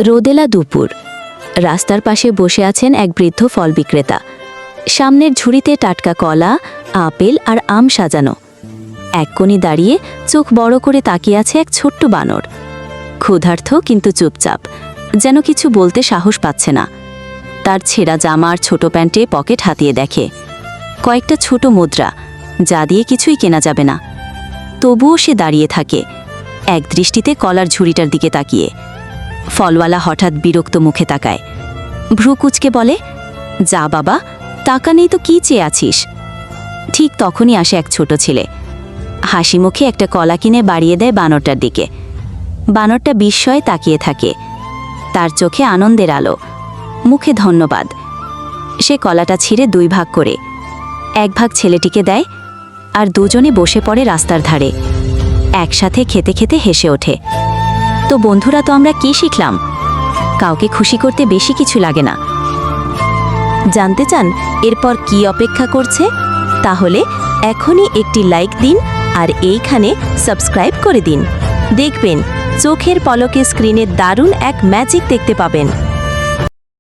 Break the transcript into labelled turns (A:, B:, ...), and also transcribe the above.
A: রোদেলা দুপুর। রাস্তার পাশে বসে আছেন এক বৃদ্ধ ফল বিক্রেতা। সামনের ঝুড়িতে টাটকা কলা, আপেল আর আম সাজানো। এক কোণে দাঁড়িয়ে চোখ বড় করে তাকিয়ে আছে এক ছোট্ট বানর। ক্ষুধার্ত কিন্তু চুপচাপ, যেন কিছু বলতে সাহস পাচ্ছে না। তার ছেঁড়া জামা আর ছোট প্যান্টে পকেট হাতিয়ে দেখে। কয়েকটা ছোট মুদ্রা, যা দিয়ে কিছুই কেনা যাবে না। তবুও সে দাঁড়িয়ে থাকে, এক দৃষ্টিতে কলার ঝুড়িটার দিকে তাকিয়ে। ফলওয়ালা হঠাৎ বিরক্ত মুখে তাকায়, ভ্রু কুঁচকে বলে, যা বাবা, টাকা নেই তো কি চেয়ে আছিস? ঠিক তখনই আসে এক ছোট ছেলে। হাসি মুখে একটা কলা কিনে বাড়িয়ে দেয় বানরটার দিকে। বানরটা বিস্ময়ে তাকিয়ে থাকে, তার চোখে আনন্দের আলো, মুখে ধন্যবাদ। সে কলাটা ছিঁড়ে দুই ভাগ করে এক ভাগ ছেলেটিকে দেয়, আর দুজনে বসে পড়ে রাস্তার ধারে। একসাথে খেতে খেতে হেসে ওঠে। তো বন্ধুরা, তো আমরা কি শিখলাম? কাউকে খুশি করতে বেশি কিছু লাগে না। জানতে চান এরপর কি অপেক্ষা করছে? তাহলে এখনই একটি লাইক দিন আর এইখানে সাবস্ক্রাইব করে দিন। দেখবেন চোখের পলকে স্ক্রিনে দারুণ এক ম্যাজিক দেখতে পাবেন।